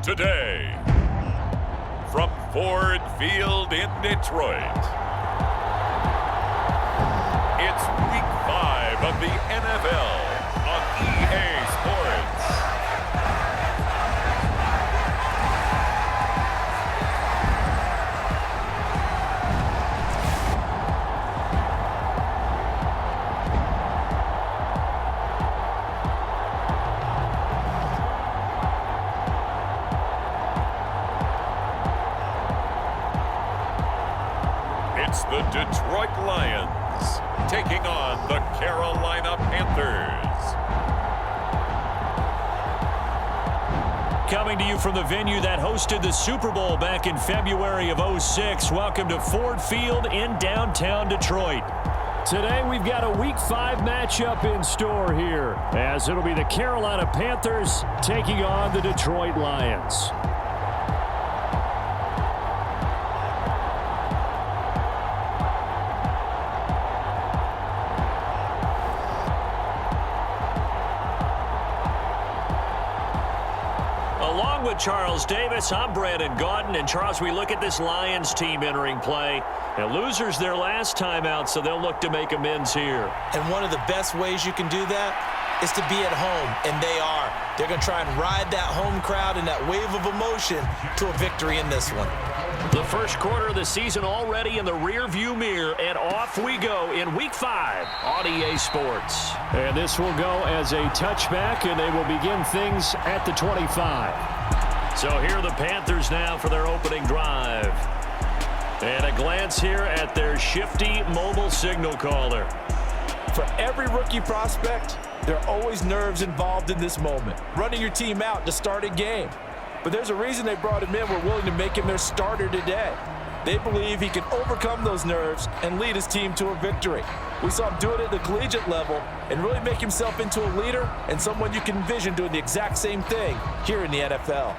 Today, from Ford Field in Detroit, it's Week 5 of the NFL on EA Sports. It's the Detroit Lions taking on the Carolina Panthers. Coming to you from the venue that hosted the Super Bowl back in February of '06. Welcome to Ford Field in downtown Detroit. Today we've got a Week 5 matchup in store here, as it'll be the Carolina Panthers taking on the Detroit Lions. Along with Charles Davis, I'm Brandon Gaudin. And Charles, we look at this Lions team entering play. And losers their last time out, so they'll look to make amends here. And one of the best ways you can do that is to be at home, and they are. They're going to try and ride that home crowd and that wave of emotion to a victory in this one. The first quarter of the season already in the rearview mirror, and off we go in Week 5 on EA Sports. And this will go as a touchback, and they will begin things at the 25. So here are the Panthers now for their opening drive. And a glance here at their shifty mobile signal caller. For every rookie prospect, there are always nerves involved in this moment. Running your team out to start a game. But there's a reason they brought him in. We're willing to make him their starter today. They believe he can overcome those nerves and lead his team to a victory. We saw him do it at the collegiate level and really make himself into a leader and someone you can envision doing the exact same thing here in the NFL.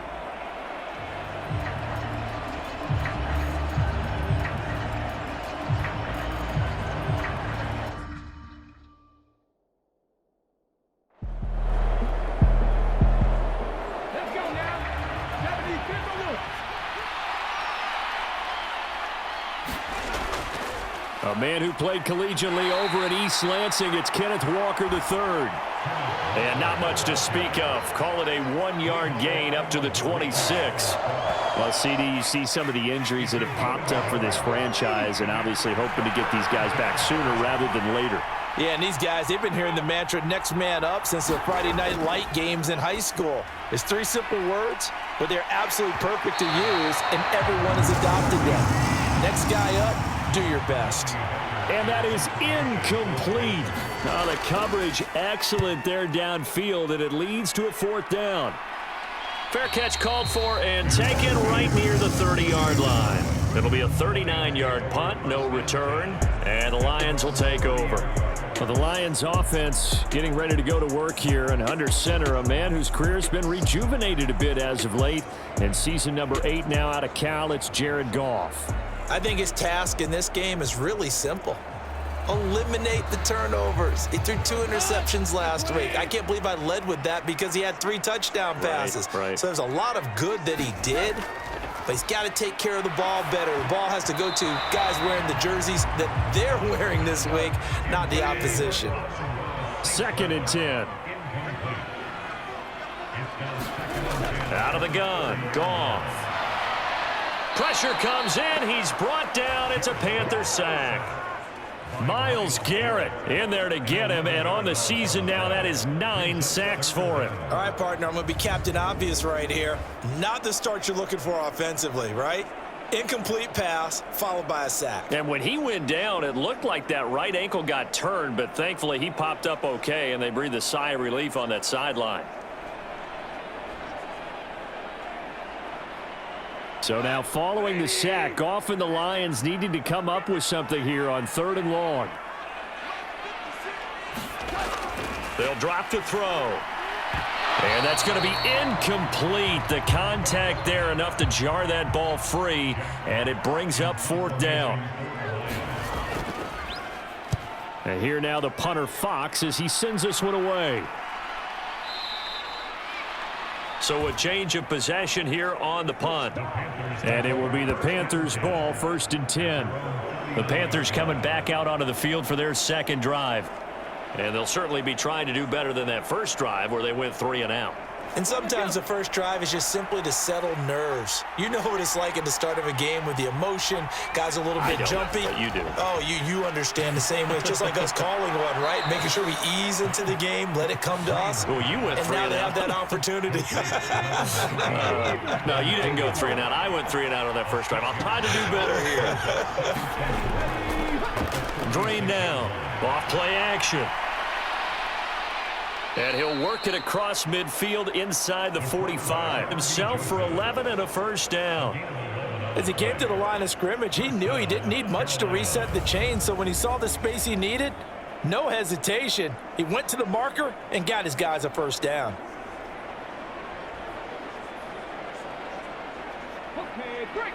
A man who played collegiately over at East Lansing, it's Kenneth Walker III. And not much to speak of. Call it a 1-yard gain up to the 26. Well, CD, you see some of the injuries that have popped up for this franchise, and obviously hoping to get these guys back sooner rather than later. Yeah, and these guys, they've been hearing the mantra next man up since the Friday night light games in high school. It's 3 simple words, but they're absolutely perfect to use, and everyone has adopted them. Next guy up, do your best. And that is incomplete. The coverage excellent there downfield, and it leads to a 4th down. Fair catch called for and taken right near the 30-yard line. It'll be a 39-yard punt, no return, and the Lions will take over. Well, the Lions offense getting ready to go to work here, and under center, a man whose career has been rejuvenated a bit as of late. And season number 8 now out of Cal, it's Jared Goff. I think his task in this game is really simple. Eliminate the turnovers. He threw 2 interceptions last week. I can't believe I led with that because he had 3 touchdown passes. Right. So there's a lot of good that he did, but he's got to take care of the ball better. The ball has to go to guys wearing the jerseys that they're wearing this week, not the opposition. 2nd and 10. Out of the gun, Goff. Pressure comes in. He's brought down. It's a Panther sack. Myles Garrett in there to get him, and on the season now, that is 9 sacks for him. All right, partner, I'm going to be Captain Obvious right here. Not the start you're looking for offensively, right? Incomplete pass, followed by a sack. And when he went down, it looked like that right ankle got turned, but thankfully he popped up okay, and they breathed a sigh of relief on that sideline. So now following the sack, Goff and the Lions needed to come up with something here on 3rd and long. They'll drop the throw. And that's going to be incomplete. The contact there enough to jar that ball free, and it brings up 4th down. And here now the punter Fox as he sends this one away. So a change of possession here on the punt. And it will be the Panthers' ball, 1st and 10. The Panthers coming back out onto the field for their second drive. And they'll certainly be trying to do better than that first drive where they went 3 and out. And sometimes the first drive is just simply to settle nerves. You know what it's like at the start of a game with the emotion. Guys a little bit jumpy. But you do. Oh, you understand the same way. It's just like us calling one, right? Making sure we ease into the game, let it come to us. Well, you went 3 and out. And now they have that opportunity. No, you didn't go 3 and out. I went 3 and out on that first drive. I'll try to do better here. Drain down. Off play action. And he'll work it across midfield inside the 45. Himself for 11 and a first down. As he came to the line of scrimmage, he knew he didn't need much to reset the chain, so when he saw the space he needed, no hesitation. He went to the marker and got his guys a first down. Okay, great.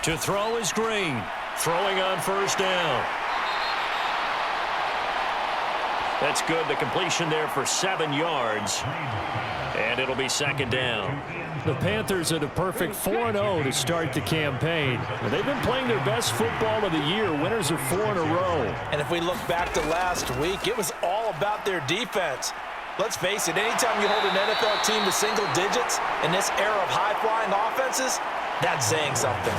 To throw is Green. Throwing on first down. That's good. The completion there for 7 yards. And it'll be second down. The Panthers are the perfect 4-0 to start the campaign. They've been playing their best football of the year. Winners of 4 in a row. And if we look back to last week, it was all about their defense. Let's face it, anytime you hold an NFL team to single digits in this era of high-flying offenses, that's saying something.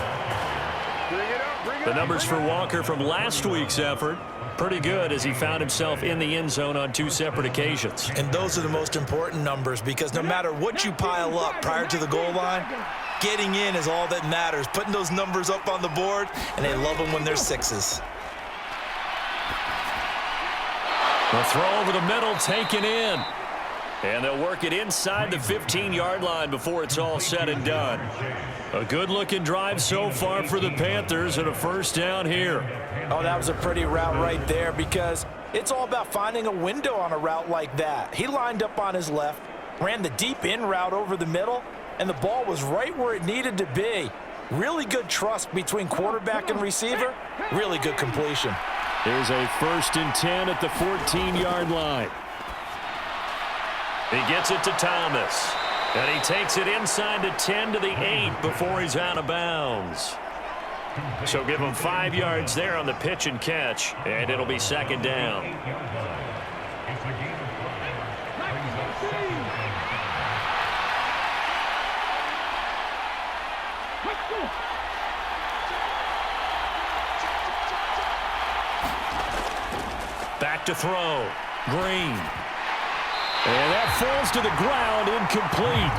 The numbers for Walker from last week's effort, pretty good as he found himself in the end zone on 2 separate occasions. And those are the most important numbers because no matter what you pile up prior to the goal line, getting in is all that matters. Putting those numbers up on the board, and they love them when they're 6s. The throw over the middle taken in. And they'll work it inside the 15-yard line before it's all said and done. A good-looking drive so far for the Panthers and a first down here. Oh, that was a pretty route right there because it's all about finding a window on a route like that. He lined up on his left, ran the deep in route over the middle, and the ball was right where it needed to be. Really good trust between quarterback and receiver. Really good completion. There's a 1st and 10 at the 14-yard line. He gets it to Thomas. And he takes it inside the 10 to the 8 before he's out of bounds. So give him 5 yards there on the pitch and catch, and it'll be second down. Back to throw. Green. And that falls to the ground, incomplete.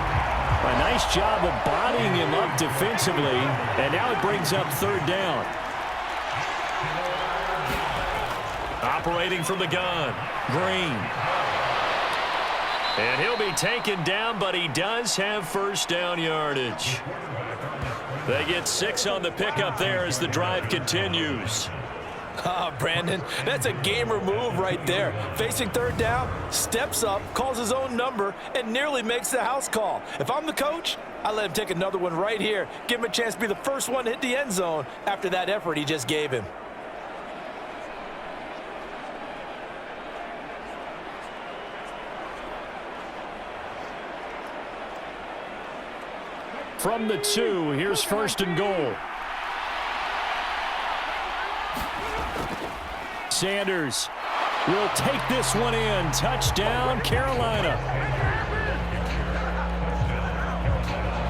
A nice job of bodying him up defensively, and now it brings up 3rd down. Operating from the gun, Green. And he'll be taken down, but he does have first down yardage. They get 6 on the pickup there as the drive continues. Brandon, that's a gamer move right there. Facing 3rd down, steps up, calls his own number, and nearly makes the house call. If I'm the coach, I let him take another one right here. Give him a chance to be the first one to hit the end zone after that effort he just gave him. From the 2, here's 1st and goal. Sanders will take this one in. Touchdown, Carolina.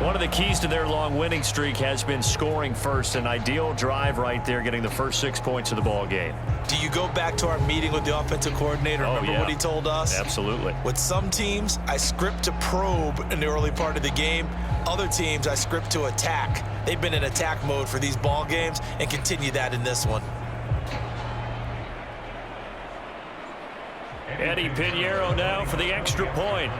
One of the keys to their long winning streak has been scoring first. An ideal drive right there, getting the first 6 points of the ball game. Do you go back to our meeting with the offensive coordinator? Remember what he told us? Absolutely. With some teams, I script to probe in the early part of the game. Other teams, I script to attack. They've been in attack mode for these ball games and continue that in this one. Eddie Pinheiro now for the extra point.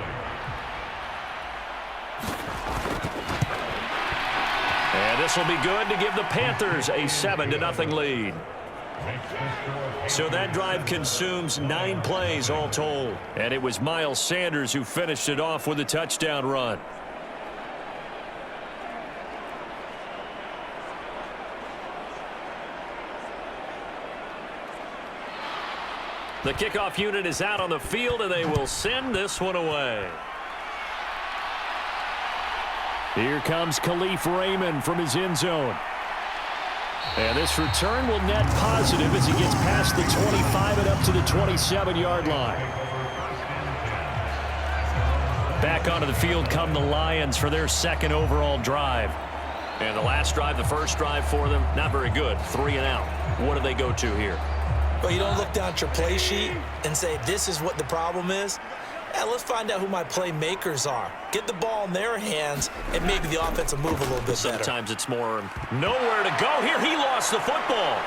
And this will be good to give the Panthers a 7-0 lead. So that drive consumes 9 plays all told. And it was Miles Sanders who finished it off with a touchdown run. The kickoff unit is out on the field, and they will send this one away. Here comes Khalif Raymond from his end zone. And this return will net positive as he gets past the 25 and up to the 27-yard line. Back onto the field come the Lions for their second overall drive. And the last drive, the first drive for them, not very good. 3 and out. What do they go to here? Well, you don't look down at your play sheet and say, this is what the problem is. Let's find out who my playmakers are. Get the ball in their hands, and maybe the offense will move a little bit better. Sometimes it's more nowhere to go. Here, he lost the football.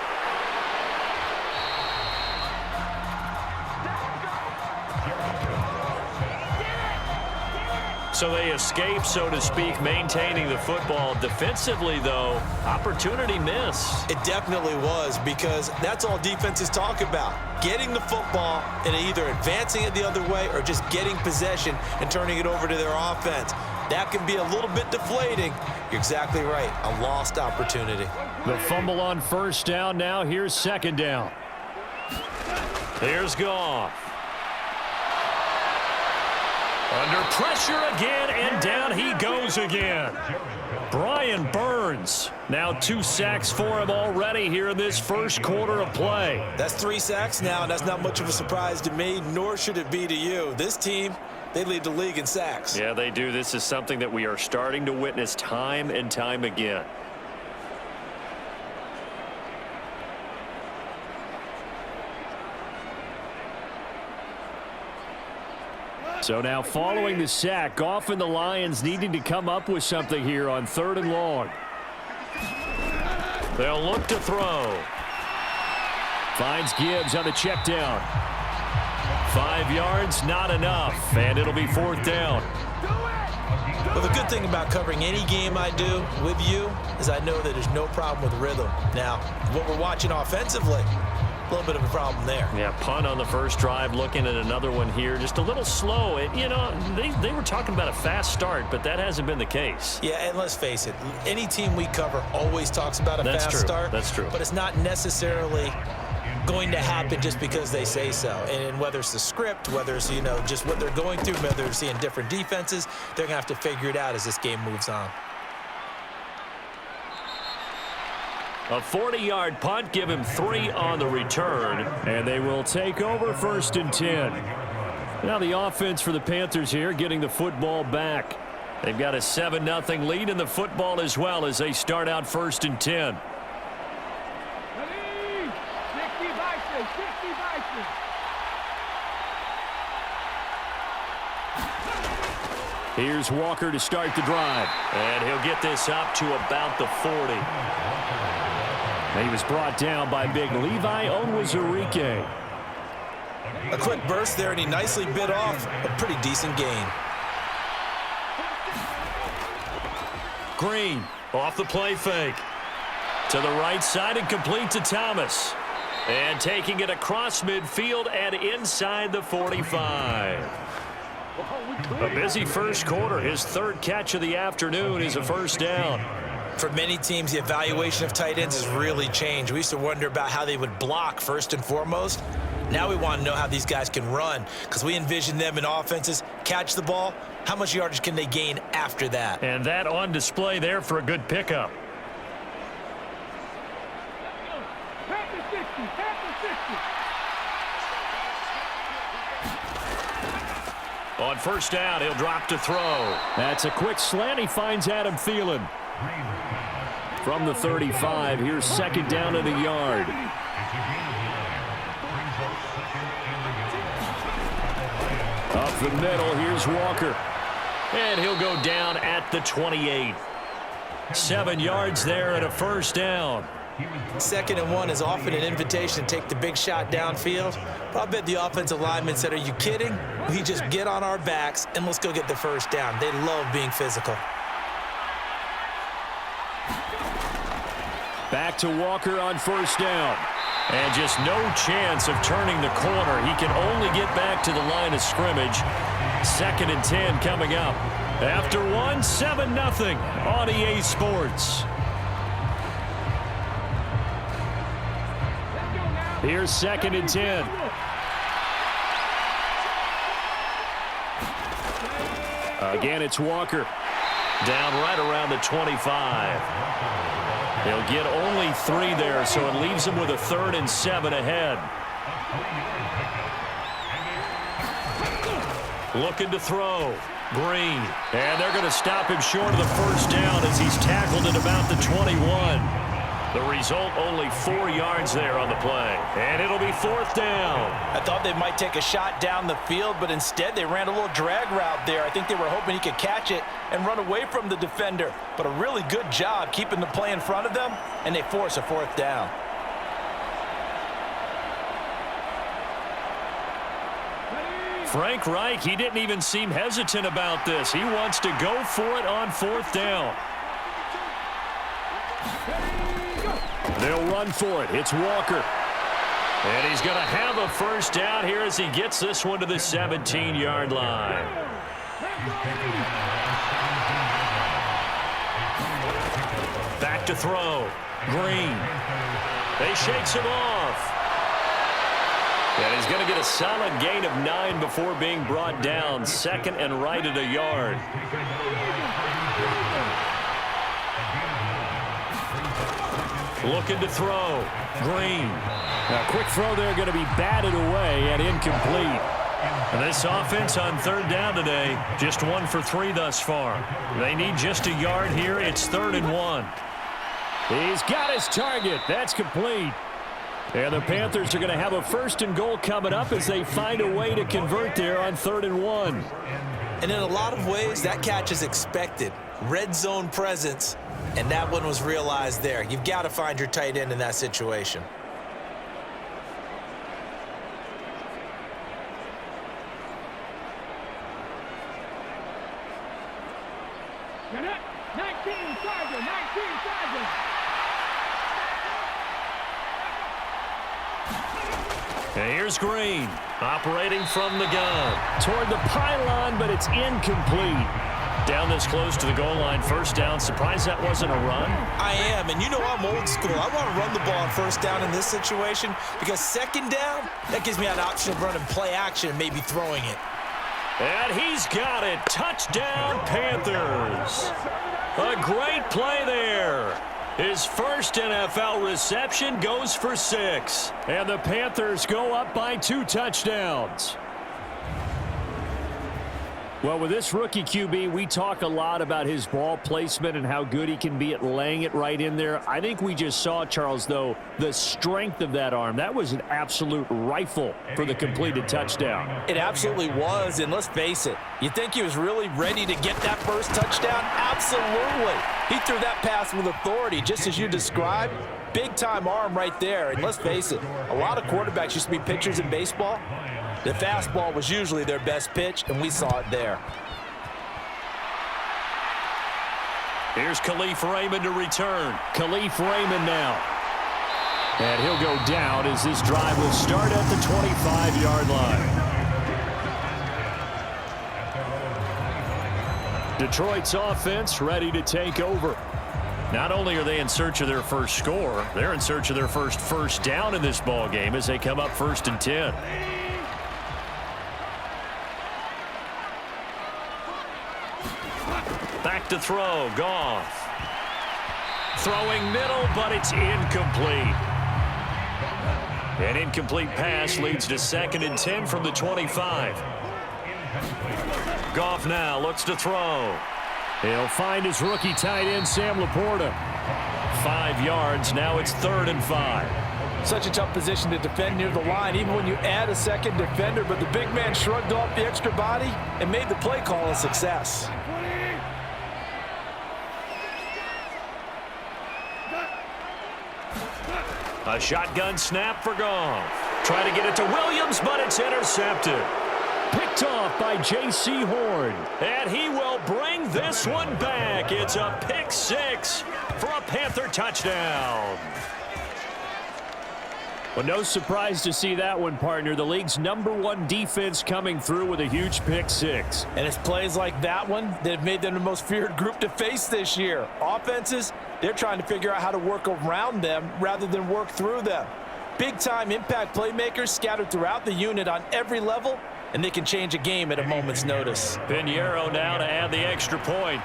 So they escape, so to speak, maintaining the football. Defensively, though, opportunity miss. It definitely was, because that's all defenses talk about. Getting the football and either advancing it the other way or just getting possession and turning it over to their offense. That can be a little bit deflating. You're exactly right. A lost opportunity. The fumble on first down. Now here's second down. Here's Goff. Under pressure again, and down he goes again. Brian Burns. Now 2 sacks for him already here in this first quarter of play. That's 3 sacks now, and that's not much of a surprise to me, nor should it be to you. This team, they lead the league in sacks. Yeah, they do. This is something that we are starting to witness time and time again. So now following the sack, Goff and the Lions needing to come up with something here on 3rd and long. They'll look to throw. Finds Gibbs on the check down. 5 yards, not enough, and it'll be 4th down. Well, the good thing about covering any game I do with you is I know that there's no problem with rhythm. Now, what we're watching offensively, a little bit of a problem there. Yeah, punt on the first drive, looking at another one here. Just a little slow. You know, they were talking about a fast start, but that hasn't been the case. Yeah, and let's face it, any team we cover always talks about a fast start. That's true. But it's not necessarily going to happen just because they say so. And whether it's the script, whether it's, you know, just what they're going through, whether they're seeing different defenses, they're going to have to figure it out as this game moves on. A 40-yard punt, give him 3 on the return. And they will take over 1st and 10. Now the offense for the Panthers here getting the football back. They've got a 7-0 lead in the football as well as they start out 1st and 10. Here's Walker to start the drive. And he'll get this up to about the 40. He was brought down by big Levi Onwuzurike. A quick burst there, and he nicely bit off a pretty decent gain. Green off the play fake. To the right side and complete to Thomas. And taking it across midfield and inside the 45. A busy first quarter. His 3rd catch of the afternoon is a 1st down. For many teams, the evaluation of tight ends has really changed. We used to wonder about how they would block first and foremost. Now we want to know how these guys can run, because we envision them in offenses catch the ball. How much yardage can they gain after that? And that on display there for a good pickup. On 1st down, he'll drop to throw. That's a quick slant. He finds Adam Thielen. From the 35, here's 2nd down at a yard. Up the middle, here's Walker. And he'll go down at the 28. 7 yards there and a 1st down. 2nd and 1 is often an invitation to take the big shot downfield. But I bet the offensive lineman said, are you kidding? We just get on our backs and let's go get the 1st down. They love being physical. Back to Walker on 1st down. And just no chance of turning the corner. He can only get back to the line of scrimmage. 2nd and 10 coming up. After 7-0 on EA Sports. Here's 2nd and 10. Again, it's Walker. Down right around the 25. He'll get only 3 there, so it leaves him with a 3rd and 7 ahead. Looking to throw. Green. And they're going to stop him short of the first down as he's tackled at about the 21. The result, only 4 yards there on the play. And it'll be 4th down. I thought they might take a shot down the field, but instead they ran a little drag route there. I think they were hoping he could catch it and run away from the defender. But a really good job keeping the play in front of them, and they force a 4th down. Frank Reich, he didn't even seem hesitant about this. He wants to go for it on 4th down. They'll run for it. It's Walker. And he's going to have a first down here as he gets this one to the 17-yard line. Back to throw. Green. They shakes him off. And he's going to get a solid gain of 9 before being brought down. 2nd and right at a yard. Looking to throw. Green. A quick throw there, going to be batted away and incomplete. And this offense on 3rd down today, just 1 for 3 thus far. They need just a yard here. It's 3rd and 1. He's got his target. That's complete. And the Panthers are going to have a 1st and goal coming up as they find a way to convert there on 3rd and 1. And in a lot of ways, that catch is expected. Red zone presence, and that one was realized there. You've got to find your tight end in that situation. And here's Green, operating from the gun. Toward the pylon, but it's incomplete. Down this close to the goal line, 1st down. Surprised that wasn't a run? I am, and you know I'm old school. I want to run the ball on 1st down in this situation because 2nd down, that gives me an option of running play action and maybe throwing it. And he's got it. Touchdown, Panthers. A great play there. His first NFL reception goes for 6. And the Panthers go up by 2 touchdowns. Well, with this rookie QB, we talk a lot about his ball placement and how good he can be at laying it right in there. I think we just saw, Charles, though, the strength of that arm. That was an absolute rifle for the completed touchdown. It absolutely was, and let's face it, you think he was really ready to get that first touchdown? Absolutely. He threw that pass with authority, just as you described. Big-time arm right there, and let's face it, a lot of quarterbacks used to be pitchers in baseball. The fastball was usually their best pitch, and we saw it there. Here's Khalif Raymond to return. Khalif Raymond now. And he'll go down as this drive will start at the 25-yard line. Detroit's offense ready to take over. Not only are they in search of their first score, they're in search of their first down in this ball game as they come up 1st and 10. Back to throw, Goff. Throwing middle, but it's incomplete. An incomplete pass leads to 2nd and 10 from the 25. Goff now looks to throw. He'll find his rookie tight end, Sam Laporta. 5 yards, now it's 3rd and 5. Such a tough position to defend near the line, even when you add a 2nd defender, but the big man shrugged off the extra body and made the play call a success. A shotgun snap for Goff. Trying to get it to Williams, but it's intercepted. Picked off by J.C. Horn. And he will bring this one back. It's a pick 6 for a Panther touchdown. Well, no surprise to see that one, partner. The league's #1 defense coming through with a huge pick 6. And it's plays like that one that have made them the most feared group to face this year. Offenses, they're trying to figure out how to work around them rather than work through them. Big-time impact playmakers scattered throughout the unit on every level, and they can change a game at a moment's notice. Pinheiro now to add the extra point.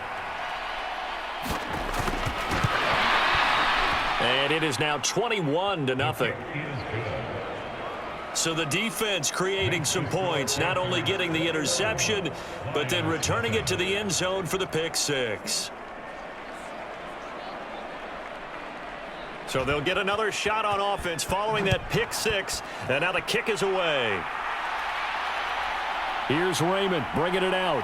And it is now 21-0. So the defense creating some points, not only getting the interception, but then returning it to the end zone for the pick six. So they'll get another shot on offense following that pick six, and now the kick is away. Here's Raymond bringing it out.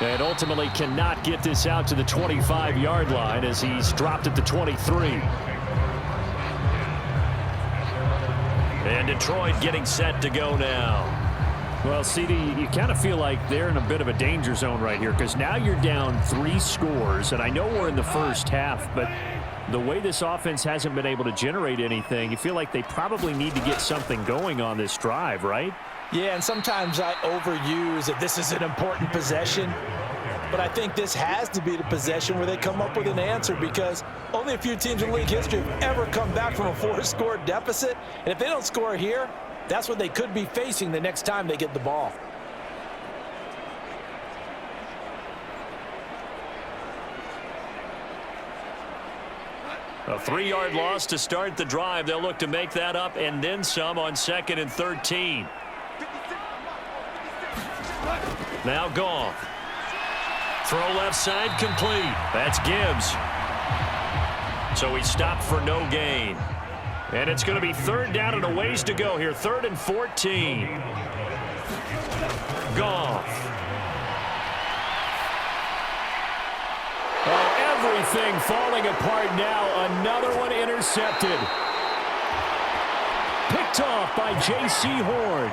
And ultimately cannot get this out to the 25-yard line as he's dropped at the 23. And Detroit getting set to go now. Well, CD, you kind of feel like they're in a bit of a danger zone right here because now you're down 3 scores, and I know we're in the first half, but the way this offense hasn't been able to generate anything, you feel like they probably need to get something going on this drive, right? Yeah, and sometimes I overuse that this is an important possession, but I think this has to be the possession where they come up with an answer because only a few teams in league history have ever come back from a 4-score deficit, and if they don't score here, that's what they could be facing the next time they get the ball. A 3-yard loss to start the drive. They'll look to make that up and then some on 2nd and 13. Now Goff. Throw left side complete. That's Gibbs. So he stopped for no gain. And it's going to be 3rd down and a ways to go here. 3rd and 14. Goff. Oh, everything falling apart now. Another one intercepted. Picked off by J.C. Horn.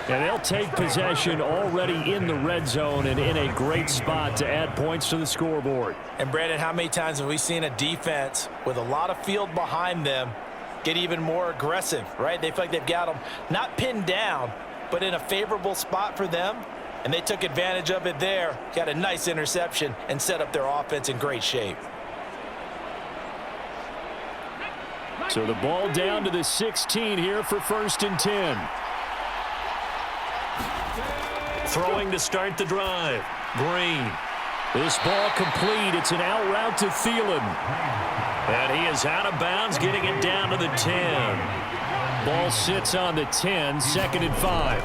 And they'll take possession already in the red zone and in a great spot to add points to the scoreboard. And, Brandon, how many times have we seen a defense with a lot of field behind them get even more aggressive, right? They feel like they've got them not pinned down, but in a favorable spot for them, and they took advantage of it there, got a nice interception, and set up their offense in great shape. So the ball down to the 16 here for 1st and 10. Throwing to start the drive. Green. This ball complete. It's an out route to Thielen. And he is out of bounds, getting it down to the 10. Ball sits on the 10, 2nd and 5.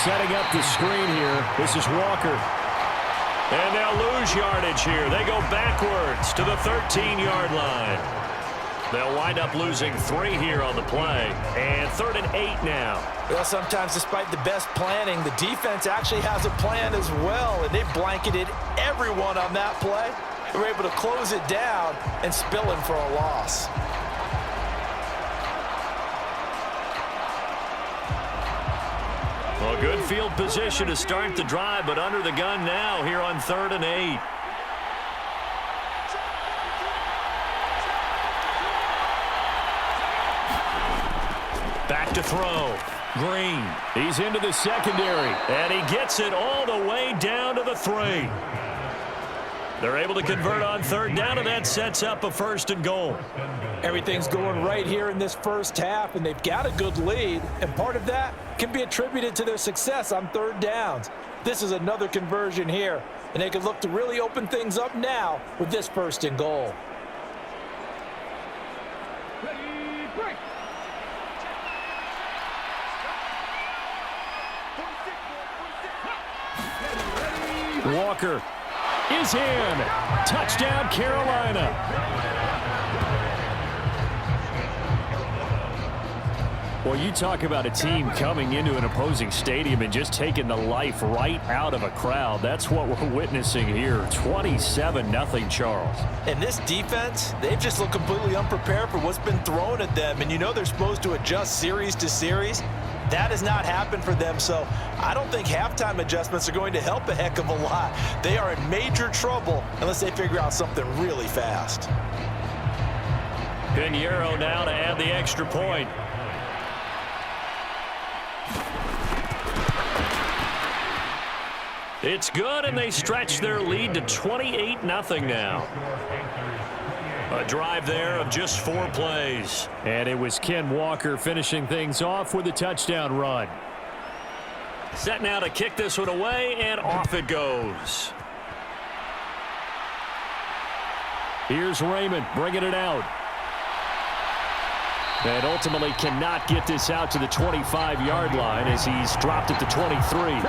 Setting up the screen here. This is Walker. And they'll lose yardage here. They go backwards to the 13-yard line. They'll wind up losing 3 here on the play. And 3rd and 8 now. Well, sometimes despite the best planning, the defense actually has a plan as well, and they blanketed everyone on that play. They were able to close it down and spill him for a loss. Well, good field position to start the drive, but under the gun now here on 3rd and 8. Back to throw. Green. He's into the secondary. And he gets it all the way down to the 3. They're able to convert on 3rd down, and that sets up a 1st and goal. Everything's going right here in this first half, and they've got a good lead. And part of that can be attributed to their success on 3rd downs. This is another conversion here, and they can look to really open things up now with this 1st and goal. Walker is in. Touchdown, Carolina. Well, you talk about a team coming into an opposing stadium and just taking the life right out of a crowd. That's what we're witnessing here. 27-0, Charles. And this defense, they've just looked completely unprepared for what's been thrown at them. And you know they're supposed to adjust series to series. That has not happened for them, so I don't think halftime adjustments are going to help a heck of a lot. They are in major trouble unless they figure out something really fast. Pinheiro now to add the extra point. It's good, and they stretch their lead to 28-0 now. A drive there of just 4 plays. And it was Ken Walker finishing things off with a touchdown run. Set now to kick this one away, and off it goes. Here's Raymond bringing it out. And ultimately cannot get this out to the 25-yard line as he's dropped at the 23.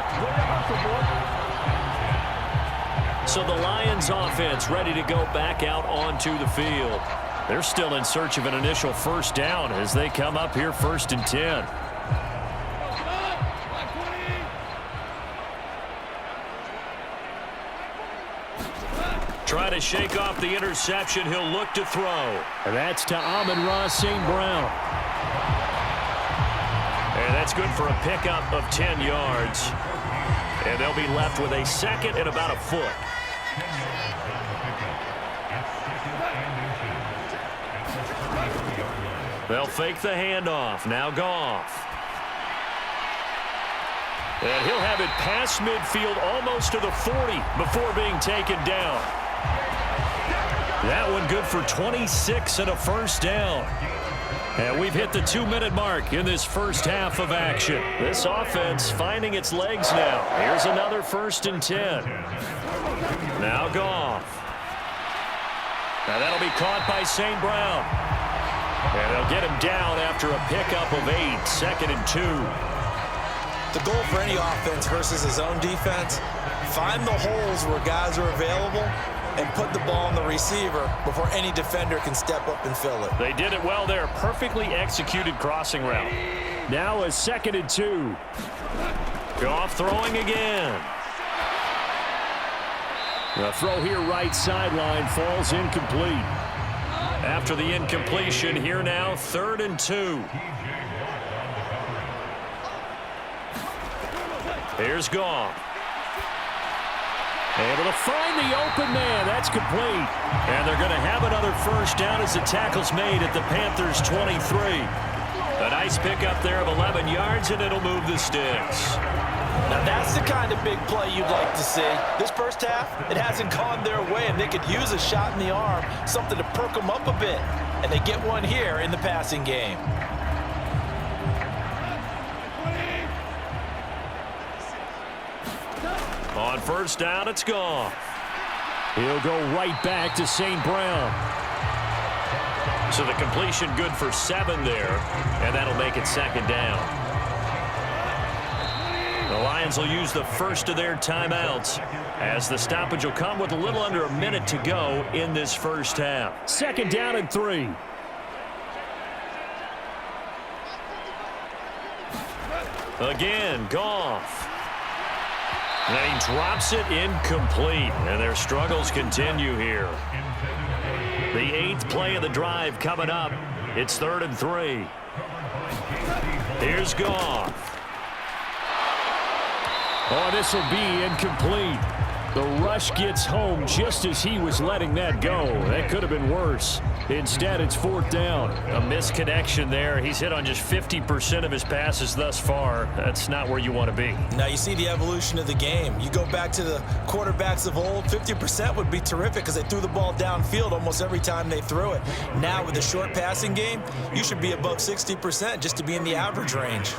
So the Lions offense ready to go back out onto the field. They're still in search of an initial first down as they come up here 1st and 10. Try to shake off the interception. He'll look to throw. And that's to Amon-Ra St. Brown. And that's good for a pickup of 10 yards. And they'll be left with a second and about a foot. They'll fake the handoff. Now Goff. And he'll have it past midfield almost to the 40 before being taken down. That one good for 26 and a first down. And we've hit the 2-minute mark in this first half of action. This offense finding its legs now. Here's another 1st and 10. Now Goff. Now that'll be caught by St. Brown. And they'll get him down after a pickup of 8, 2nd and 2. The goal for any offense versus his own defense, find the holes where guys are available and put the ball on the receiver before any defender can step up and fill it. They did it well there. Perfectly executed crossing route. Now a 2nd and 2. Goff throwing again. The throw here right sideline falls incomplete. After the incompletion, here now 3rd and 2. Here's Goff. Able to find the open man. That's complete. And they're going to have another first down as the tackle's made at the Panthers' 23. A nice pickup there of 11 yards, and it'll move the sticks. Now that's the kind of big play you'd like to see. This first half, it hasn't gone their way, and they could use a shot in the arm, something to perk them up a bit. And they get one here in the passing game. On first down, it's Goff. He'll go right back to St. Brown. So the completion good for 7 there, and that'll make it 2nd down. The Lions will use the first of their timeouts as the stoppage will come with a little under a minute to go in this first half. 2nd down and 3. Again, Goff. And he drops it incomplete, and their struggles continue here. The 8th play of the drive coming up. It's 3rd and 3. Here's Goff. Oh, this will be incomplete. The rush gets home just as he was letting that go. That could have been worse. Instead, it's 4th down. A misconnection there. He's hit on just 50% of his passes thus far. That's not where you want to be. Now you see the evolution of the game. You go back to the quarterbacks of old, 50% would be terrific because they threw the ball downfield almost every time they threw it. Now with the short passing game, you should be above 60% just to be in the average range.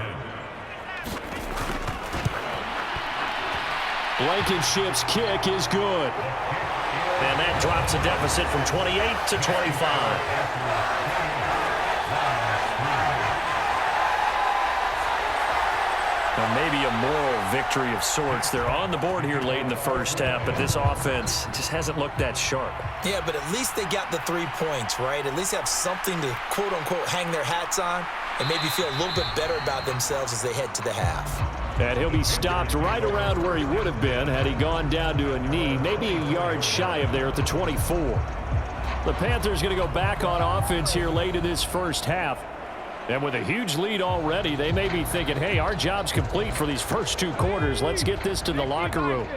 Blankenship's kick is good. And that drops a deficit from 28 to 25. Now maybe a moral victory of sorts. They're on the board here late in the first half, but this offense just hasn't looked that sharp. Yeah, but at least they got the 3 points, right? At least have something to, quote-unquote, hang their hats on and maybe feel a little bit better about themselves as they head to the half. And he'll be stopped right around where he would have been had he gone down to a knee, maybe a yard shy of there at the 24. The Panthers going to go back on offense here late in this first half. And with a huge lead already, they may be thinking, hey, our job's complete for these first 2 quarters. Let's get this to the locker room.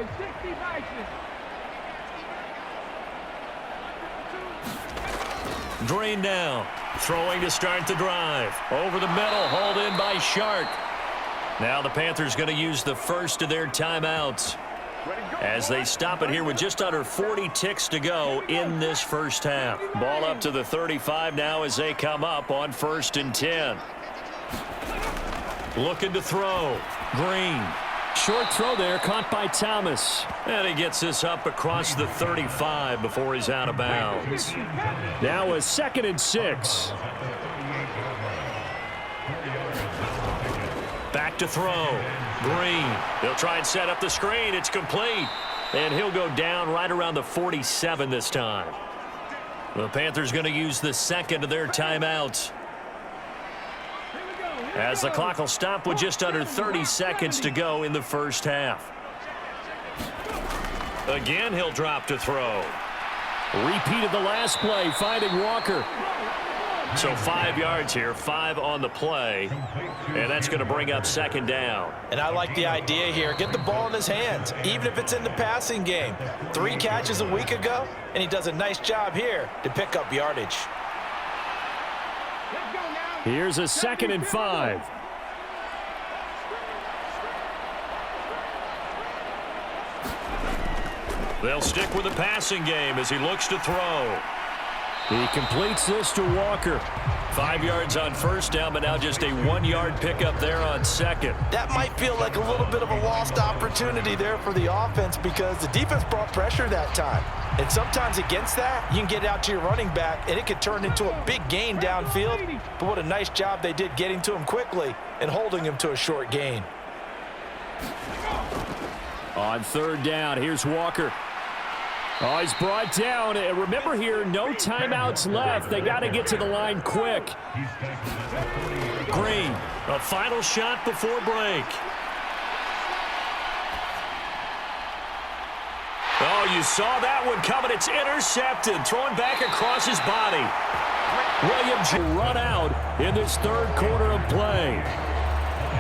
Drain down. Throwing to start the drive. Over the middle, hauled in by Shark. Now the Panthers going to use the first of their timeouts. as they stop it here with just under 40 ticks to go in this first half. Ball up to the 35 now as they come up on 1st and 10. Looking to throw. Green. Short throw there, caught by Thomas. And he gets this up across the 35 before he's out of bounds. Now a 2nd and 6. Back to throw. Green. He'll try and set up the screen. It's complete. And he'll go down right around the 47 this time. The Panthers going to use the 2nd of their timeouts, as the clock will stop with just under 30 seconds to go in the first half. Again, he'll drop to throw. Repeated the last play, finding Walker. So 5 yards here, 5 on the play, and that's going to bring up 2nd down. And I like the idea here. Get the ball in his hands, even if it's in the passing game. 3 catches a week ago, and he does a nice job here to pick up yardage. Here's a 2nd and 5. They'll stick with the passing game as he looks to throw. He completes this to Walker. 5 yards on 1st down, but now just a 1-yard pickup there on 2nd. That might feel like a little bit of a lost opportunity there for the offense because the defense brought pressure that time. And sometimes against that, you can get out to your running back, and it could turn into a big gain downfield. But what a nice job they did getting to him quickly and holding him to a short gain. On 3rd down, here's Walker. Oh, he's brought down. And remember here, no timeouts left. They got to get to the line quick. Green, a final shot before break. Oh, you saw that one coming. It's intercepted. Thrown back across his body. Williams will run out in this 3rd quarter of play.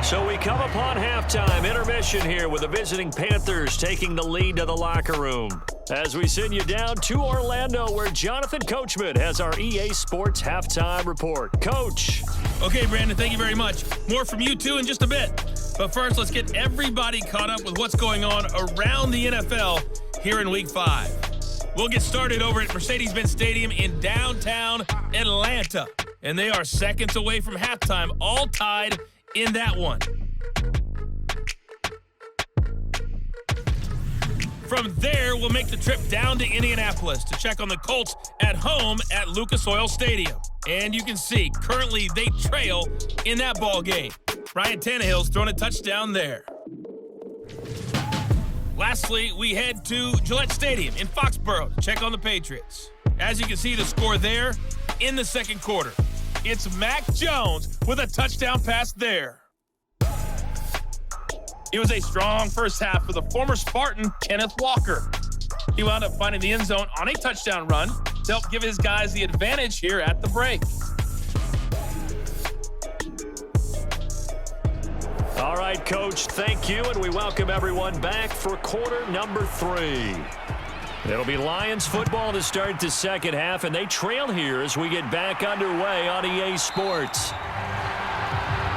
So we come upon halftime intermission here with the visiting Panthers taking the lead to the locker room, as we send you down to Orlando, where Jonathan Coachman has our EA Sports halftime report. Coach. Okay, Brandon, thank you very much. More from you two in just a bit. But first, let's get everybody caught up with what's going on around the NFL here in Week 5. We'll get started over at Mercedes-Benz Stadium in downtown Atlanta. And they are seconds away from halftime, all tied in that one. From there, we'll make the trip down to Indianapolis to check on the Colts at home at Lucas Oil Stadium. And you can see, currently they trail in that ball game. Ryan Tannehill's thrown a touchdown there. Lastly, we head to Gillette Stadium in Foxborough to check on the Patriots. As you can see, the score there in the 2nd quarter. It's Mac Jones with a touchdown pass there. It was a strong first half for the former Spartan, Kenneth Walker. He wound up finding the end zone on a touchdown run to help give his guys the advantage here at the break. All right, Coach, thank you, and we welcome everyone back for quarter number 3. It'll be Lions football to start the 2nd half, and they trail here as we get back underway on EA Sports.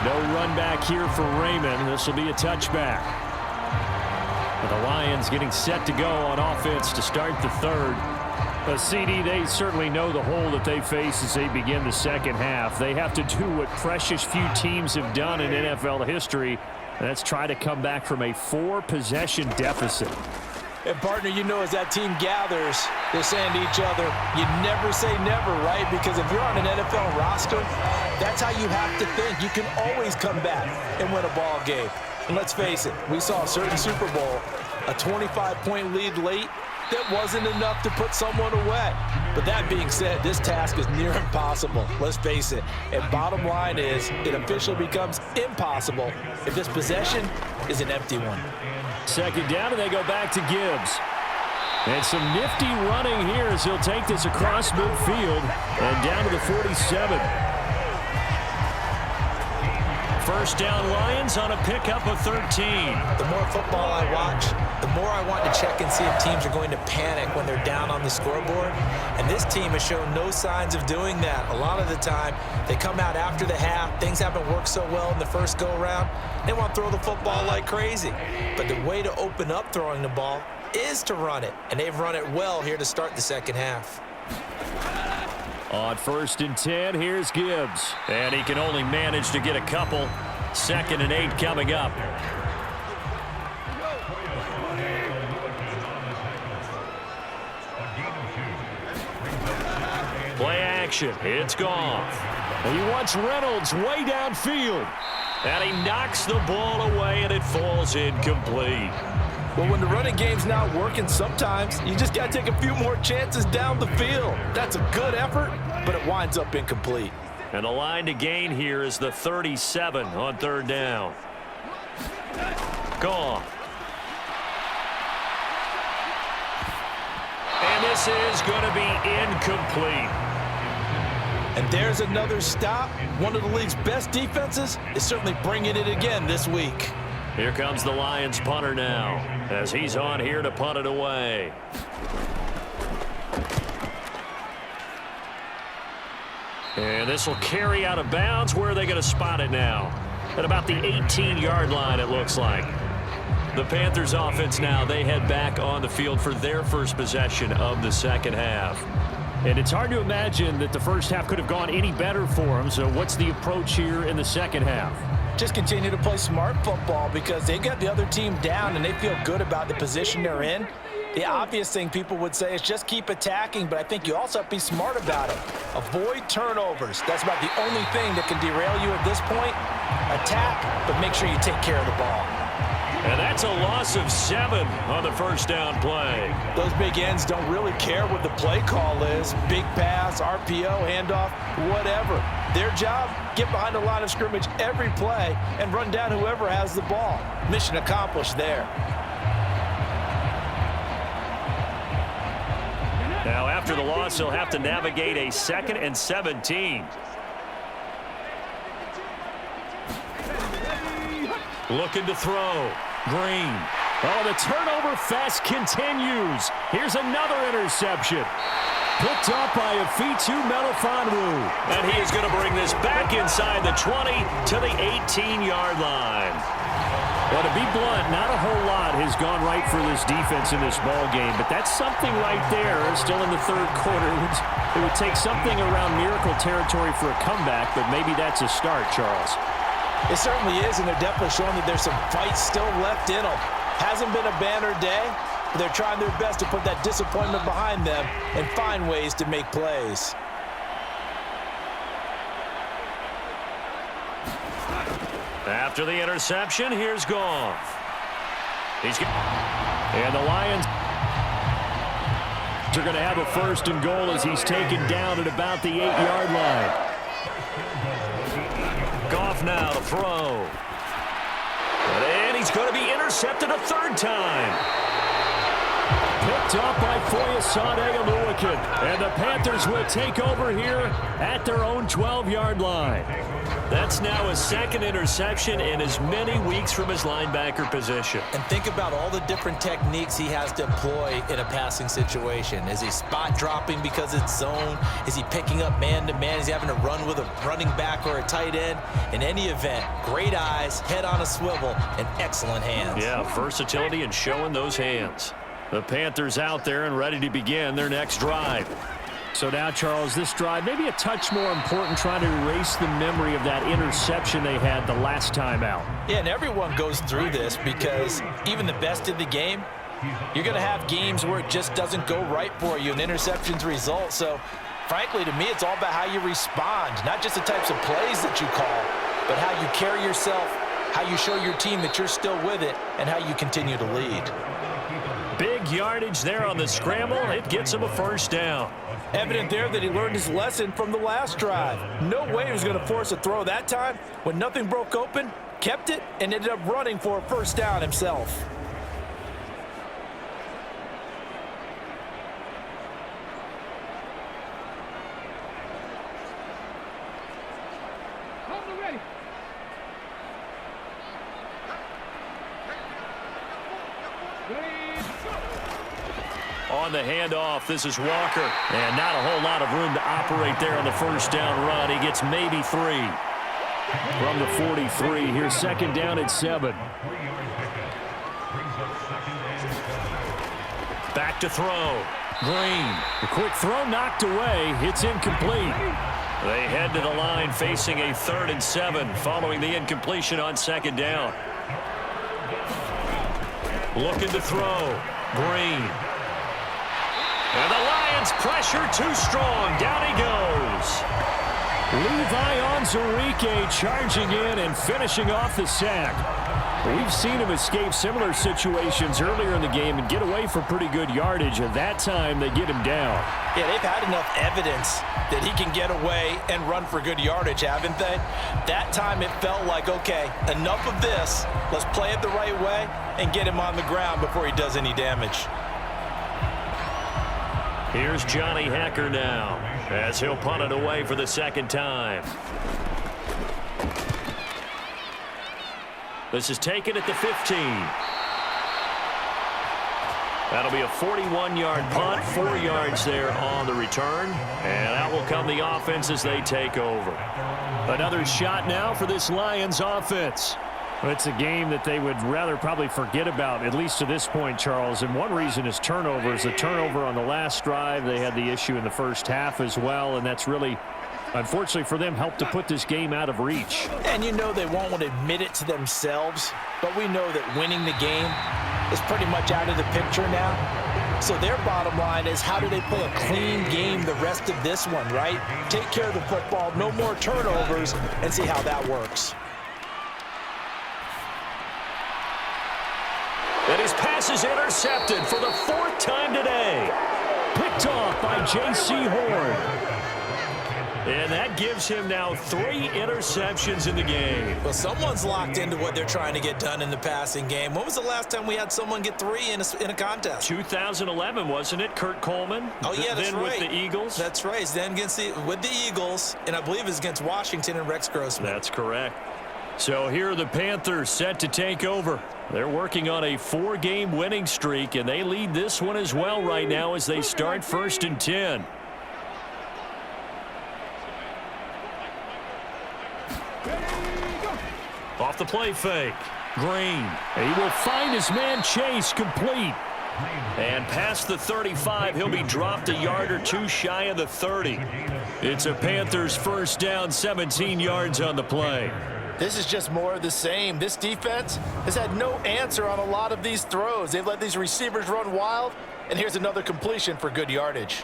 No run back here for Raymond. This will be a touchback. And the Lions getting set to go on offense to start the 3rd. CD, they certainly know the hole that they face as they begin the 2nd half. They have to do what precious few teams have done in NFL history, and that's try to come back from a 4-possession deficit. And, partner, you know, as that team gathers, they're saying to each other, you never say never, right? Because if you're on an NFL roster, that's how you have to think. You can always come back and win a ball game. And let's face it, we saw a certain Super Bowl, a 25-point lead late, that wasn't enough to put someone away. But that being said, this task is near impossible. Let's face it. And bottom line is, it officially becomes impossible if this possession is an empty one. 2nd down, and they go back to Gibbs. And some nifty running here as he'll take this across midfield and down to the 47. First down Lions on a pickup of 13. The more football I watch, the more I want to check and see if teams are going to panic when they're down on the scoreboard. And this team has shown no signs of doing that. A lot of the time, they come out after the half. Things haven't worked so well in the first go-around. They want to throw the football like crazy. But the way to open up throwing the ball is to run it. And they've run it well here to start the second half. On 1st and 10, here's Gibbs. And he can only manage to get a couple. 2nd and 8 coming up. Play action. It's Goff. And he wants Reynolds way downfield. And he knocks the ball away, and it falls incomplete. Well, when the running game's not working, sometimes you just got to take a few more chances down the field. That's a good effort, but it winds up incomplete. And the line to gain here is the 37 on 3rd down. Gone. And this is going to be incomplete. And there's another stop. One of the league's best defenses is certainly bringing it again this week. Here comes the Lions punter now, as he's on here to punt it away. And this will carry out of bounds. Where are they going to spot it now? At about the 18-yard line, it looks like. The Panthers offense now, they head back on the field for their first possession of the second half. And it's hard to imagine that the first half could have gone any better for them. So what's the approach here in the second half? Just continue to play smart football because they got the other team down and they feel good about the position they're in. The obvious thing people would say is just keep attacking, but I think you also have to be smart about it. Avoid turnovers. That's about the only thing that can derail you at this point. Attack, but make sure you take care of the ball. And that's a loss of 7 on the first down play. Those big ends don't really care what the play call is. Big pass, RPO, handoff, whatever. Their job, get behind the line of scrimmage every play and run down whoever has the ball. Mission accomplished there. Now, after the loss, he'll have to navigate a 2nd and 17. Looking to throw. Green. Oh, the turnover fest continues. Here's another interception. Picked up by Afitu Melifonwu. And he is going to bring this back inside the 20 to the 18-yard line. Well, to be blunt, not a whole lot has gone right for this defense in this ball game, but that's something right there. Still in the 3rd quarter. It would take something around miracle territory for a comeback, but maybe that's a start, Charles. It certainly is, and they're definitely showing that there's some fight still left in them. Hasn't been a banner day, but they're trying their best to put that disappointment behind them and find ways to make plays. After the interception, here's Goff. And the Lions are going to have a 1st and goal as he's taken down at about the 8-yard line. Goff now to throw. And he's going to be intercepted a 3rd time. Picked up by Foyesade Oluwakin. And the Panthers will take over here at their own 12-yard line. That's now his 2nd interception in as many weeks from his linebacker position. And think about all the different techniques he has to employ in a passing situation. Is he spot dropping because it's zone? Is he picking up man-to-man? Is he having to run with a running back or a tight end? In any event, great eyes, head on a swivel, and excellent hands. Yeah, versatility and showing those hands. The Panthers out there and ready to begin their next drive. So now, Charles, this drive maybe a touch more important, trying to erase the memory of that interception they had the last time out. Yeah, and everyone goes through this because even the best in the game, you're going to have games where it just doesn't go right for you and interceptions result. So, frankly, to me, it's all about how you respond, not just the types of plays that you call, but how you carry yourself, how you show your team that you're still with it, and how you continue to lead. Big yardage there on the scramble. It gets him a 1st down. Evident there that he learned his lesson from the last drive. No way he was going to force a throw that time. When nothing broke open, kept it, and ended up running for a 1st down himself. On the handoff, this is Walker. And not a whole lot of room to operate there on the first down run. He gets maybe 3. From the 43, here's second down at 7. Back to throw. Green. The quick throw knocked away. It's incomplete. They head to the line facing a 3rd and 7 following the incompletion on second down. Looking to throw. Green. And the Lions pressure too strong. Down he goes. Levi Onwuzurike charging in and finishing off the sack. We've seen him escape similar situations earlier in the game and get away for pretty good yardage, and that time they get him down. Yeah, they've had enough evidence that he can get away and run for good yardage, haven't they? That time it felt like, okay, enough of this. Let's play it the right way and get him on the ground before he does any damage. Here's Johnny Hekker now as he'll punt it away for the second time. This is taken at the 15. That'll be a 41-yard punt, 4 yards there on the return. And out will come the offense as they take over. Another shot now for this Lions offense. Well, it's a game that they would rather probably forget about, at least to this point, Charles. And one reason is turnovers. The turnover on the last drive, they had the issue in the first half as well, and that's really, unfortunately for them, helped to put this game out of reach. And you know they won't want to admit it to themselves, but we know that winning the game is pretty much out of the picture now. So their bottom line is, how do they play a clean game the rest of this one, right? Take care of the football, no more turnovers, and see how that works. And his pass is intercepted for the 4th time today. Picked off by J.C. Horn. And that gives him now 3 interceptions in the game. Well, someone's locked into what they're trying to get done in the passing game. When was the last time we had someone get 3 in a contest? 2011, wasn't it? Kurt Coleman? Oh, yeah, that's then right. with the Eagles? That's right. Then with the Eagles, and I believe it's against Washington and Rex Grossman. That's correct. So here are the Panthers set to take over. They're working on a 4-game winning streak, and they lead this one as well right now as they start 1st and 10. Off the play fake. Green. He will find his man Chase complete. And past the 35, he'll be dropped a yard or 2 shy of the 30. It's a Panthers first down, 17 yards on the play. This is just more of the same. This defense has had no answer on a lot of these throws. They've let these receivers run wild, and here's another completion for good yardage.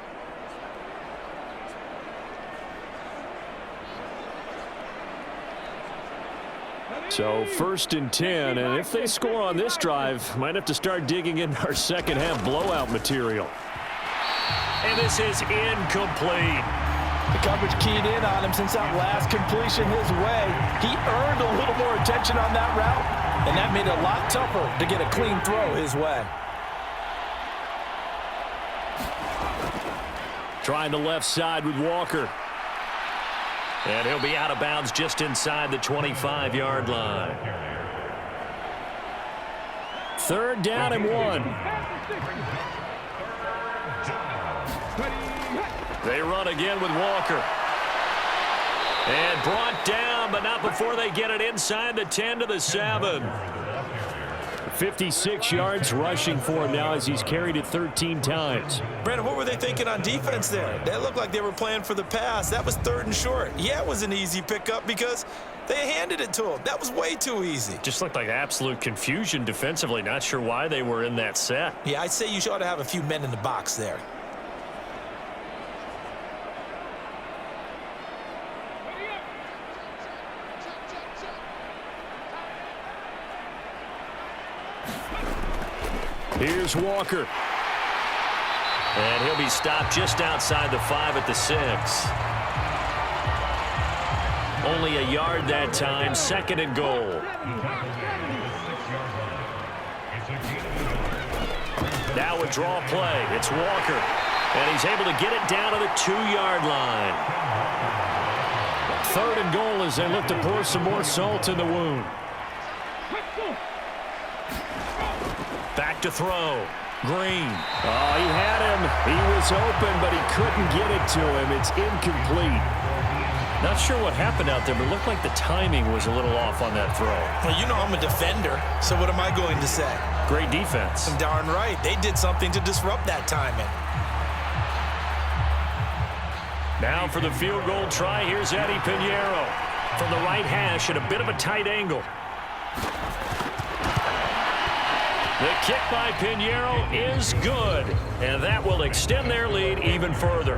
So 1st and 10, and if they score on this drive, might have to start digging in our second half blowout material. And this is incomplete. The coverage keyed in on him since that last completion his way. He earned a little more attention on that route, and that made it a lot tougher to get a clean throw his way. Trying the left side with Walker. And he'll be out of bounds just inside the 25-yard line. 3rd down and 1. They run again with Walker. And brought down, but not before they get it inside the 10 to the 7. 56 yards rushing for him now as he's carried it 13 times. Brandon, what were they thinking on defense there? That looked like they were playing for the pass. That was 3rd and short. Yeah, it was an easy pickup because they handed it to him. That was way too easy. Just looked like absolute confusion defensively. Not sure why they were in that set. Yeah, I'd say you ought to have a few men in the box there. Here's Walker. And he'll be stopped just outside the 5 at the 6. Only a yard that time, 2nd and goal. Now a draw play. It's Walker. And he's able to get it down to the 2-yard line. 3rd and goal as they look to pour some more salt in the wound. Back to throw. Green. Oh, he had him. He was open, but he couldn't get it to him. It's incomplete. Not sure what happened out there, but it looked like the timing was a little off on that throw. Well, you know I'm a defender, so what am I going to say? Great defense. Darn right. They did something to disrupt that timing. Now for the field goal try, here's Eddie Pinheiro. From the right hash at a bit of a tight angle. The kick by Pinheiro is good, and that will extend their lead even further.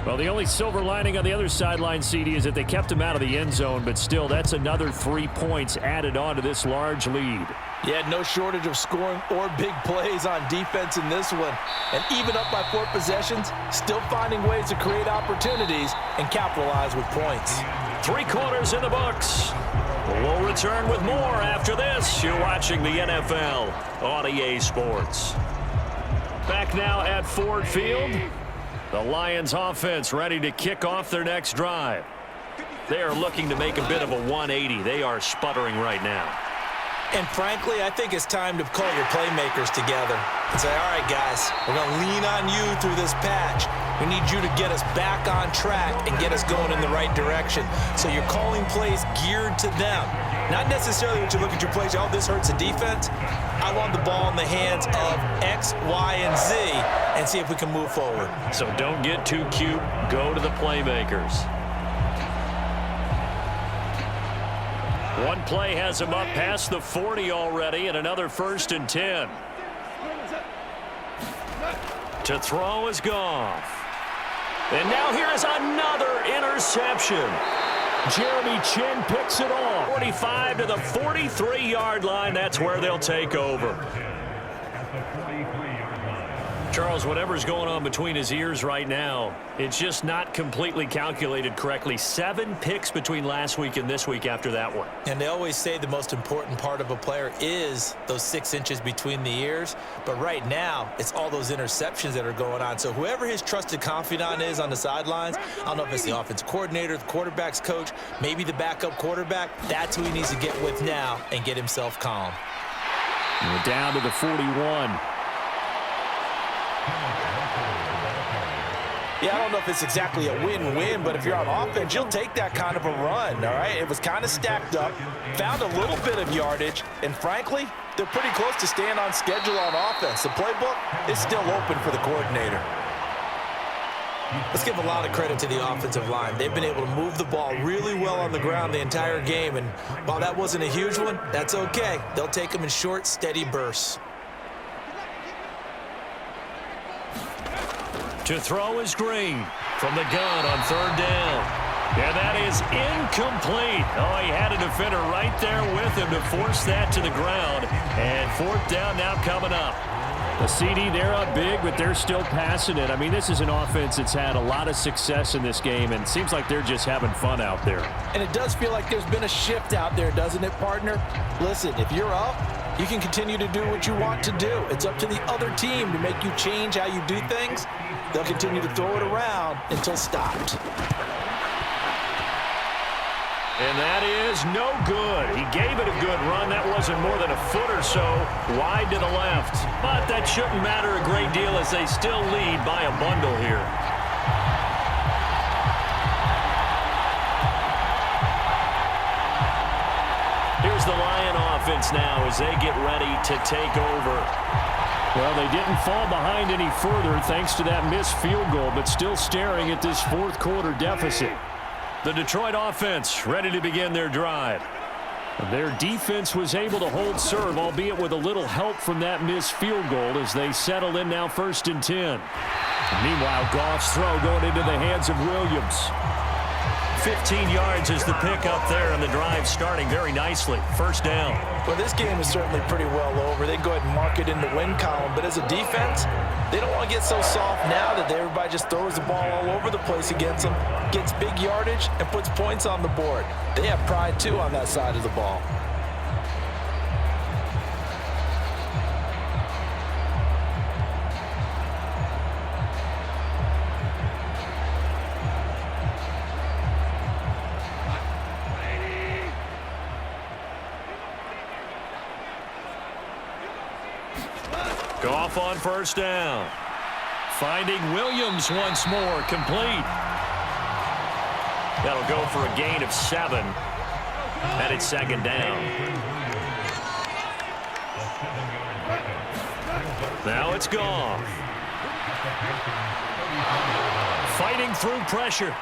Well, the only silver lining on the other sideline, CD, is that they kept him out of the end zone, but still, that's another 3 points added on to this large lead. Yeah, no shortage of scoring or big plays on defense in this one. And even up by 4 possessions, still finding ways to create opportunities and capitalize with points. 3 quarters in the books. We'll return with more after this. You're watching the NFL on EA Sports. Back now at Ford Field. The Lions offense ready to kick off their next drive. They are looking to make a bit of a 180. They are sputtering right now. And frankly, I think it's time to call your playmakers together and say, all right, guys, we're going to lean on you through this patch. We need you to get us back on track and get us going in the right direction. So you're calling plays geared to them. Not necessarily when you look at your plays, oh, this hurts the defense. I want the ball in the hands of X, Y, and Z and see if we can move forward. So don't get too cute. Go to the playmakers. One play has him up past the 40 already, and another 1st and 10. To throw is Goff. And now here is another interception. Jeremy Chin picks it off. 45 to the 43-yard line. That's where they'll take over. Charles, whatever's going on between his ears right now, it's just not completely calculated correctly. 7 picks between last week and this week after that one. And they always say the most important part of a player is those 6 inches between the ears. But right now, it's all those interceptions that are going on. So whoever his trusted confidant is on the sidelines, I don't know if it's the offensive coordinator, the quarterback's coach, maybe the backup quarterback, that's who he needs to get with now and get himself calm. We're down to the 41. Yeah, I don't know if it's exactly a win-win, but if you're on offense, you'll take that kind of a run, all right? It was kind of stacked up, found a little bit of yardage, and frankly, they're pretty close to staying on schedule on offense. The playbook is still open for the coordinator. Let's give a lot of credit to the offensive line. They've been able to move the ball really well on the ground the entire game, and while that wasn't a huge one, that's okay. They'll take them in short, steady bursts. To throw is Green from the gun on 3rd down. And that is incomplete. Oh, he had a defender right there with him to force that to the ground. And 4th down now coming up. The CD, they're up big, but they're still passing it. I mean, this is an offense that's had a lot of success in this game, and it seems like they're just having fun out there. And it does feel like there's been a shift out there, doesn't it, partner? Listen, if you're up, you can continue to do what you want to do. It's up to the other team to make you change how you do things. They'll continue to throw it around until stopped. And that is no good. He gave it a good run. That wasn't more than a foot or so wide to the left. But that shouldn't matter a great deal as they still lead by a bundle here. Here's the Lion offense now as they get ready to take over. Well, they didn't fall behind any further thanks to that missed field goal, but still staring at this 4th quarter deficit. The Detroit offense ready to begin their drive. Their defense was able to hold serve, albeit with a little help from that missed field goal as they settled in now 1st and 10. Meanwhile, Goff's throw going into the hands of Williams. 15 yards is the pick up there, and the drive starting very nicely. 1st down. Well, this game is certainly pretty well over. They can go ahead and mark it in the win column, but as a defense, they don't want to get so soft now that everybody just throws the ball all over the place against them, gets big yardage, and puts points on the board. They have pride, too, on that side of the ball. Goff on first down. Finding Williams once more, complete. That'll go for a gain of 7. And it's second down. Now it's Goff. Fighting through pressure.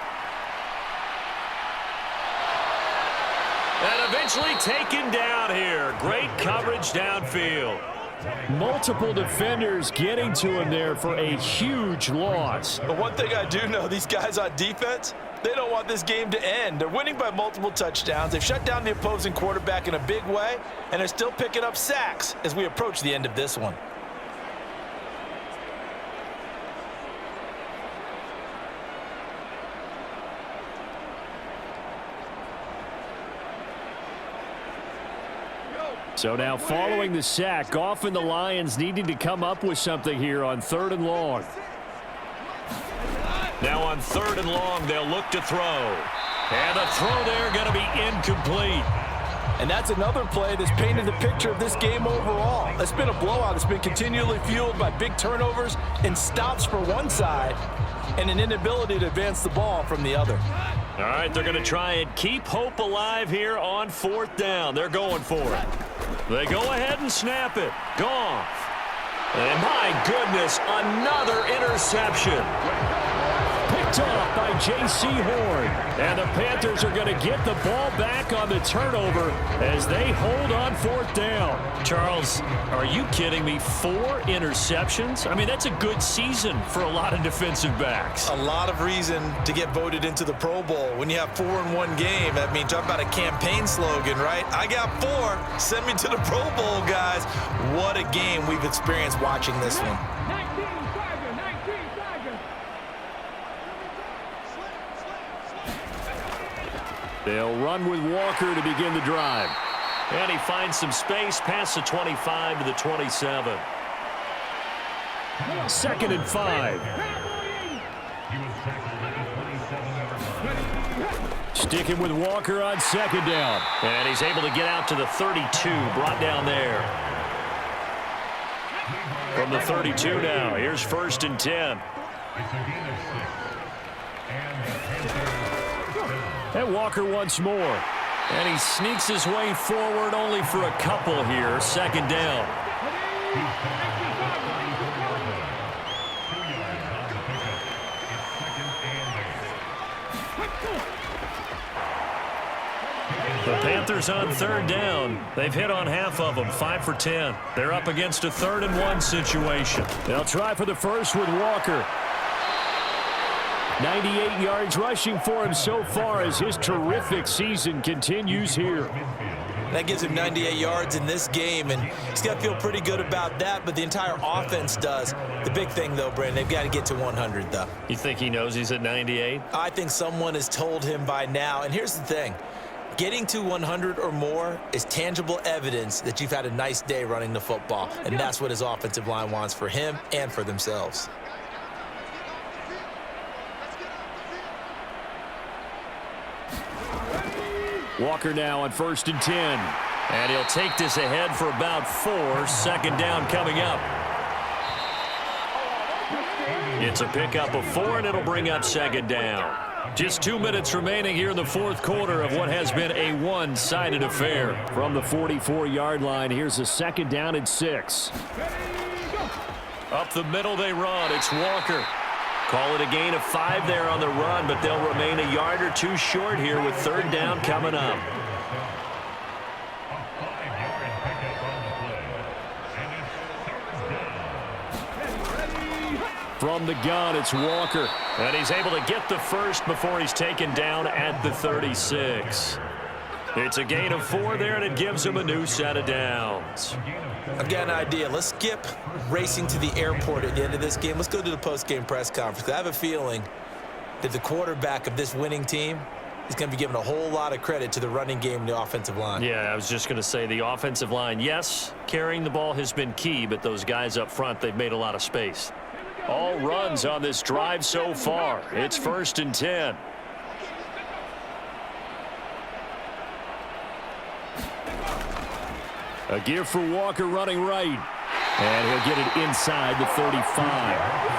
And eventually taken down here. Great coverage downfield. Multiple defenders getting to him there for a huge loss. But one thing I do know, these guys on defense, they don't want this game to end. They're winning by multiple touchdowns. They've shut down the opposing quarterback in a big way, and they're still picking up sacks as we approach the end of this one. So now following the sack, Goff and the Lions needing to come up with something here on 3rd and long. Now on 3rd and long, they'll look to throw. And the throw there going to be incomplete. And that's another play that's painted the picture of this game overall. It's been a blowout. It's been continually fueled by big turnovers and stops for one side and an inability to advance the ball from the other. All right, they're going to try and keep hope alive here on 4th down. They're going for it. They go ahead and snap it. Goff. And my goodness, another interception. Picked off by J.C. Horn. And the Panthers are going to get the ball back on the turnover as they hold on 4th down. Charles, are you kidding me? 4 interceptions? I mean, that's a good season for a lot of defensive backs. A lot of reason to get voted into the Pro Bowl. When you have 4 in one game, I mean, talk about a campaign slogan, right? I got 4. Send me to the Pro Bowl, guys. What a game we've experienced watching this one. They'll run with Walker to begin the drive. And he finds some space past the 25 to the 27. 2nd and 5. Sticking with Walker on 2nd down. And he's able to get out to the 32, brought down there. From the 32 now, here's 1st and 10. And Walker once more. And he sneaks his way forward only for a couple here. 2nd down. The Panthers on 3rd down. They've hit on half of them, 5 for 10. They're up against a 3rd and 1 situation. They'll try for the first with Walker. 98 yards rushing for him so far as his terrific season continues here. That gives him 98 yards in this game, and he's got to feel pretty good about that, but the entire offense does. The big thing, though, Brandon, they've got to get to 100, though. You think he knows he's at 98? I think someone has told him by now, and here's the thing. Getting to 100 or more is tangible evidence that you've had a nice day running the football, and that's what his offensive line wants for him and for themselves. Walker now on 1st and 10. And he'll take this ahead for about 4. 2nd down coming up. It's a pickup of 4, and it'll bring up 2nd down. Just 2 minutes remaining here in the 4th quarter of what has been a one-sided affair. From the 44-yard line, here's a 2nd down and 6. Up the middle they run. It's Walker. Call it a gain of 5 there on the run, but they'll remain a yard or 2 short here with 3rd down coming up. From the gun, it's Walker. And he's able to get the first before he's taken down at the 36. It's a gain of 4 there, and it gives him a new set of downs. I've got an idea. Let's skip racing to the airport at the end of this game. Let's go to the post-game press conference. I have a feeling that the quarterback of this winning team is going to be given a whole lot of credit to the running game and the offensive line. Yeah, I was just going to say the offensive line, yes, carrying the ball has been key, but those guys up front, they've made a lot of space. All runs on this drive so far. It's 1st and 10. A give for Walker running right. And he'll get it inside the 35.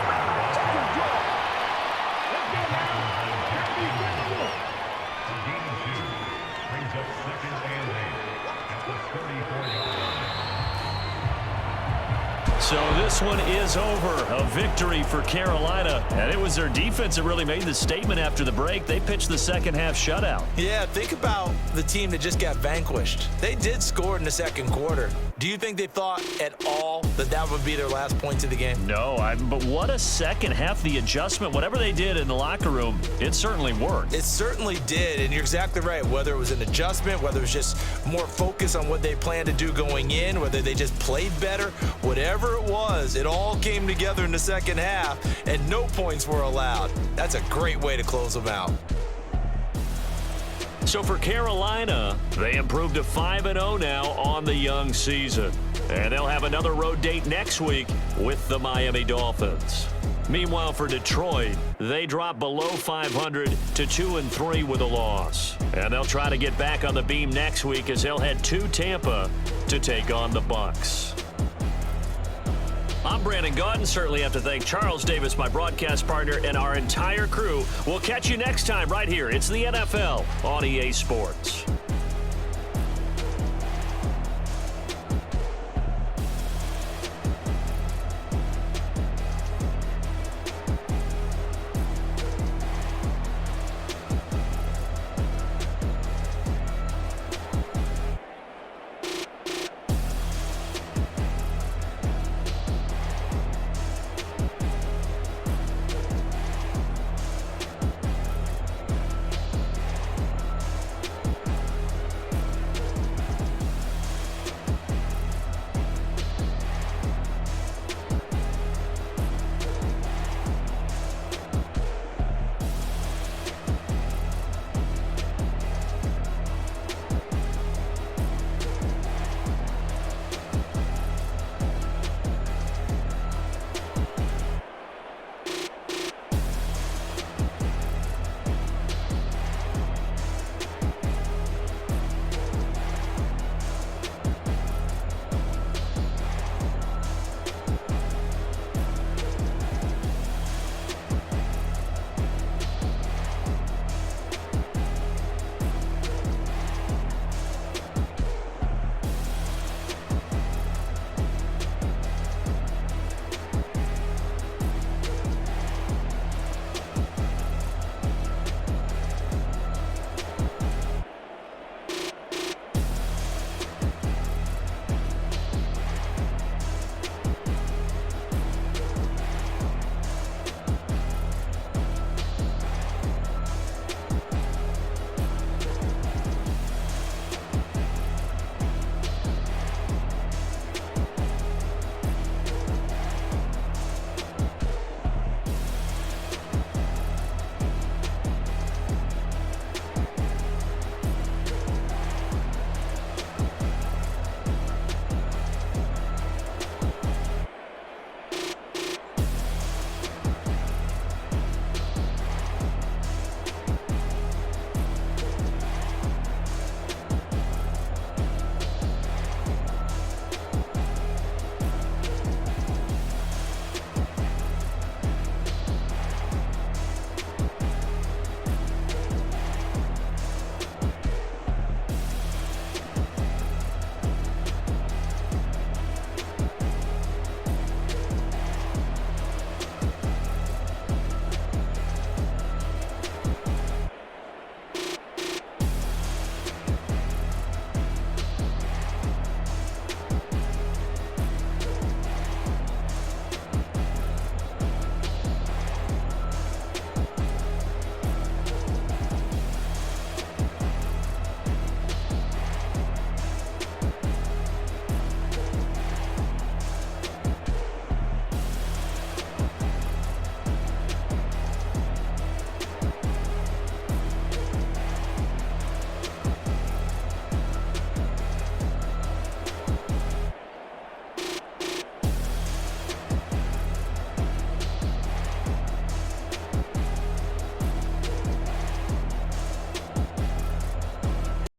So this one is over. A victory for Carolina. And it was their defense that really made the statement after the break. They pitched the second half shutout. Yeah, think about the team that just got vanquished. They did score in the second quarter. Do you think they thought at all that that would be their last points of the game? No, but what a second half. The adjustment, whatever they did in the locker room, it certainly worked. It certainly did, and you're exactly right. Whether it was an adjustment, whether it was just more focus on what they planned to do going in, whether they just played better, whatever it was, it all came together in the second half, and no points were allowed. That's a great way to close them out. So for Carolina, they improved to 5-0 now on the young season. And they'll have another road date next week with the Miami Dolphins. Meanwhile, for Detroit, they dropped below 500 to 2-3 with a loss. And they'll try to get back on the beam next week as they'll head to Tampa to take on the Bucs. I'm Brandon Gaudin. Certainly have to thank Charles Davis, my broadcast partner, and our entire crew. We'll catch you next time right here. It's the NFL on EA Sports.